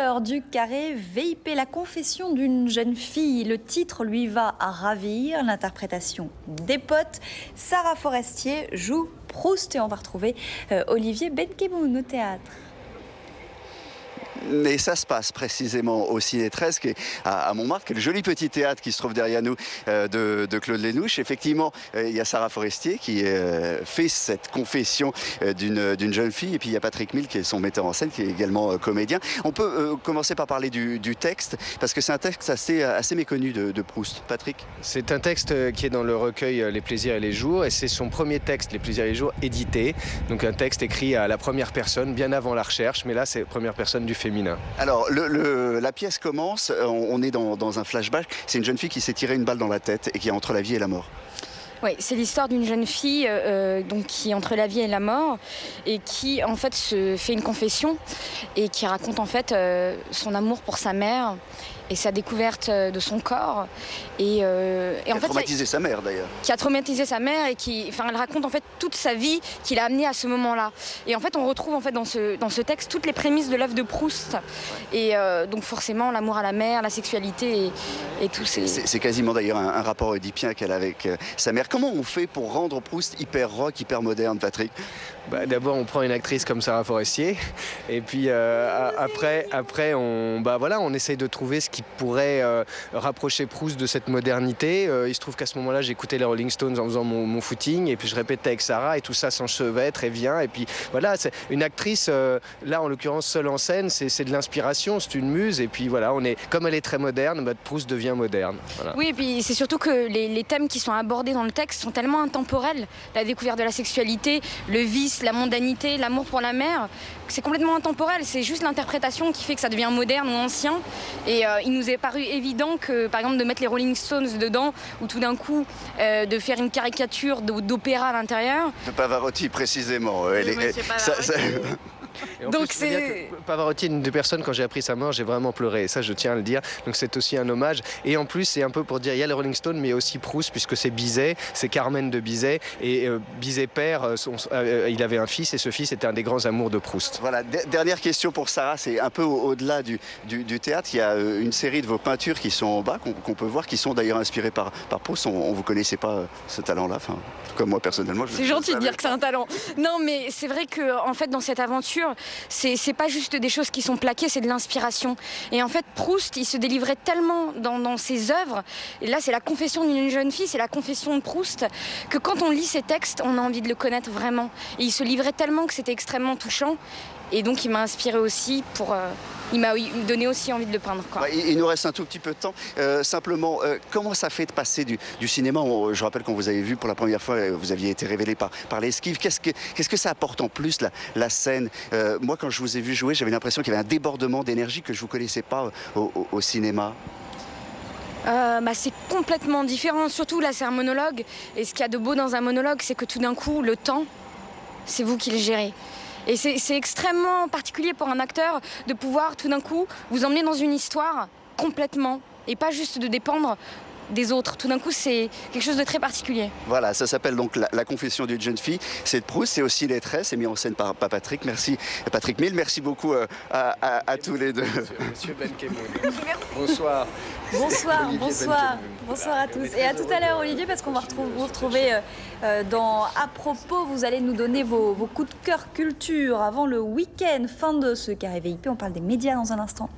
Heure du carré VIP, la confession d'une jeune fille. Le titre lui va à ravir. L'interprétation des potes. Sarah Forestier joue Proust et on va retrouver Olivier Benkemoun au théâtre. Et ça se passe précisément au Ciné 13, qui est à Montmartre, qui est le joli petit théâtre qui se trouve derrière nous de Claude Lénouche. Effectivement, il y a Sarah Forestier qui fait cette confession d'une jeune fille. Et puis il y a Patrick Mille qui est son metteur en scène, qui est également comédien. On peut commencer par parler du texte, parce que c'est un texte assez méconnu de Proust. Patrick? C'est un texte qui est dans le recueil Les plaisirs et les jours, et c'est son premier texte, Les plaisirs et les jours, édité. Donc un texte écrit à la première personne, bien avant la recherche, mais là c'est première personne du féminin. Alors, la pièce commence, on est dans un flashback. C'est une jeune fille qui s'est tirée une balle dans la tête et qui est entre la vie et la mort. Oui, c'est l'histoire d'une jeune fille donc, qui est entre la vie et la mort et qui en fait se fait une confession et qui raconte en fait son amour pour sa mère et sa découverte de son corps Qui a traumatisé sa mère d'ailleurs. Qui a traumatisé sa mère et elle raconte en fait toute sa vie qui l'a amenée à ce moment-là. Et en fait on retrouve en fait dans ce texte toutes les prémices de l'œuvre de Proust. Et donc forcément l'amour à la mère, la sexualité et tout. C'est quasiment d'ailleurs un rapport oedipien qu'elle a avec sa mère. Comment on fait pour rendre Proust hyper rock, hyper moderne, Patrick? D'abord on prend une actrice comme Sarah Forestier et puis après on essaye de trouver ce qui pourrait rapprocher Proust de cette modernité. Il se trouve qu'à ce moment-là j'écoutais les Rolling Stones en faisant mon footing et puis je répétais avec Sarah et tout ça s'enchevait très bien. Et puis voilà, c'est une actrice, là en l'occurrence seule en scène, c'est de l'inspiration, c'est une muse et puis voilà, comme elle est très moderne, Proust devient moderne. Voilà. Oui, et puis c'est surtout que les thèmes qui sont abordés dans le texte sont tellement intemporels. La découverte de la sexualité, le vice, la mondanité, l'amour pour la mère, c'est complètement intemporel. C'est juste l'interprétation qui fait que ça devient moderne ou ancien. Et il nous est paru évident que, par exemple, de mettre les Rolling Stones dedans, ou tout d'un coup de faire une caricature d'opéra à l'intérieur. De Pavarotti précisément. Donc c'est Pavarotti est une des personnes, quand j'ai appris sa mort, j'ai vraiment pleuré. Et ça, je tiens à le dire. Donc c'est aussi un hommage. Et en plus, c'est un peu pour dire, il y a les Rolling Stones, mais aussi Proust, puisque c'est Bizet, c'est Carmen de Bizet. Et Bizet père, il avait un fils, et ce fils était un des grands amours de Proust. Voilà, dernière question pour Sarah, c'est un peu au-delà du théâtre. Il y a une série de vos peintures qui sont en bas, qu'on peut voir, qui sont d'ailleurs inspirées par Proust. On ne vous connaissait pas ce talent-là, enfin, comme moi personnellement. C'est gentil de dire que c'est un talent. Non, mais c'est vrai que en fait, dans cette aventure, c'est pas juste des choses qui sont plaquées, c'est de l'inspiration. Et en fait, Proust, il se délivrait tellement dans ses œuvres. Et là, c'est la confession d'une jeune fille, c'est la confession de Proust, que quand on lit ses textes, on a envie de le connaître vraiment. Et il se livrait tellement que c'était extrêmement touchant. Et donc, il m'a inspiré aussi il m'a donné aussi envie de le peindre. Quoi. Il nous reste un tout petit peu de temps. Simplement, comment ça fait de passer du cinéma? Je rappelle qu'on vous avait vu pour la première fois, vous aviez été révélé par l'Esquive. Qu'est-ce que ça apporte en plus, la scène? Moi, quand je vous ai vu jouer, j'avais l'impression qu'il y avait un débordement d'énergie que je ne vous connaissais pas au cinéma. C'est complètement différent. Surtout, là, c'est un monologue. Et ce qu'il y a de beau dans un monologue, c'est que tout d'un coup, le temps, c'est vous qui le gérez. Et c'est extrêmement particulier pour un acteur de pouvoir tout d'un coup vous emmener dans une histoire complètement et pas juste de dépendre des autres. Tout d'un coup, c'est quelque chose de très particulier. Voilà, ça s'appelle donc la confession d'une jeune fille. C'est de Proust, c'est aussi Les Tresses, c'est mis en scène par Patrick. Merci Patrick Mille, merci beaucoup à tous les deux. Monsieur Benkemoun. Bonsoir. Bonsoir à tous. Et à tout à l'heure, Olivier, parce qu'on va vous retrouver dans À propos. Vous allez nous donner vos coups de cœur culture avant le week-end. Fin de ce carré VIP. On parle des médias dans un instant.